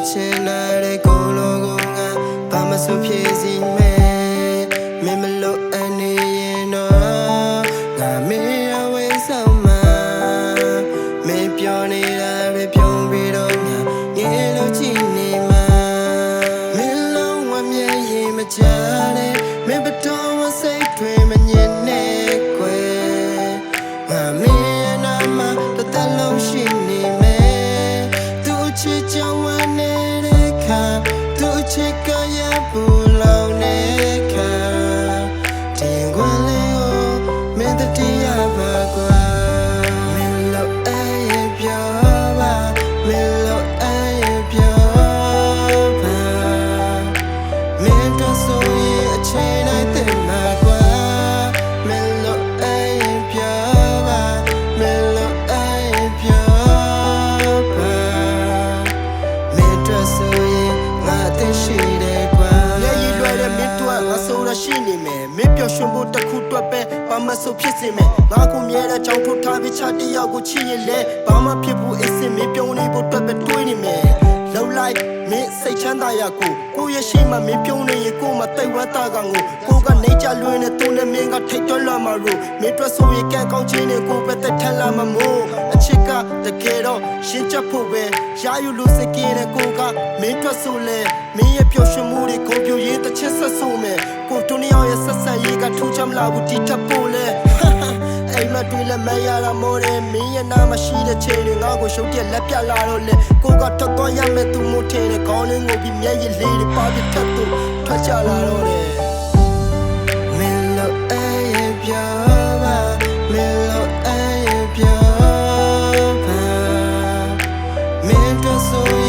Chenare Kologunga Pamasu Piesi me Mimelo Ani no Nami away sama Me pionira be pion bidonya Yelo chinima Milo wa mye machare Me beton wa say twe manyene kwe Nami anama tatalo shini me Tu chichawane reka Tu chikaya pulau neka Tingwale o me the tia bagwa Milo aye pyoba Milo aye pyoba Mento soye a chain I think bagwa Milo aye pyoba Milo aye pyoba Mento soye ngate shide kwa Yeah you do it me to a soda shini me Me pyo shumbo ta khutwa pe Pama so phit sin me Nga ko mye da chang thot tha bi cha tiyaw ko chi yin le Ba ma phit bu isin me pyon ni bo twat pe twai ni me Love like me စိတ်ချမ်းသာရကိုရဲ့ရှိမှမင်းပြုံးနေရင်ကိုမတိတ်ဝတ်တာကငိုကိုကနေကြလွင်နဲ့သူနဲ့မင်းကထိတ်တွက်လာမှာလို့မင်းတွက်ဆိုရင်ကံကောင်းခြင်းနဲ့ကိုပဲတက်ထက်လာမှာမို့အချစ်ကတကယ်တော့ရှင်းချက်ဖို့ပဲရာယူလို့စိတ်ကင်းတဲ့ကိုကမင်းတွက်ဆိုလဲမင်းရဲ့ပျော်ရွှင်မှုတွေကုန်ပြိုရေးတစ်ချက်ဆက်ဆိုမယ်ကိုတူနီယောရဲ့ဆက်ဆက်ရေးကထူးချမ်းလာဘူးတီထပ်ဖို့လဲအိမ်မတွေ့လဲမရတာမို့တယ်မင်းရဲ့နာမရှိတဲ့ချိန်တွေငါ့ကိုရှုပ်ပြက်လက်ပြလာတော့လေကိုကထွက်သွားရမယ်သူမို့ထင်တယ်ခေါင်းလေးငိုပြီးမျက်ရည်လေးတွေပါပြီးထပ်သူထွက်ကြလာတော့တယ်မင်းလို့အေးပြောပါမင်းလို့အေးပြောပါမင်းတို့ဆို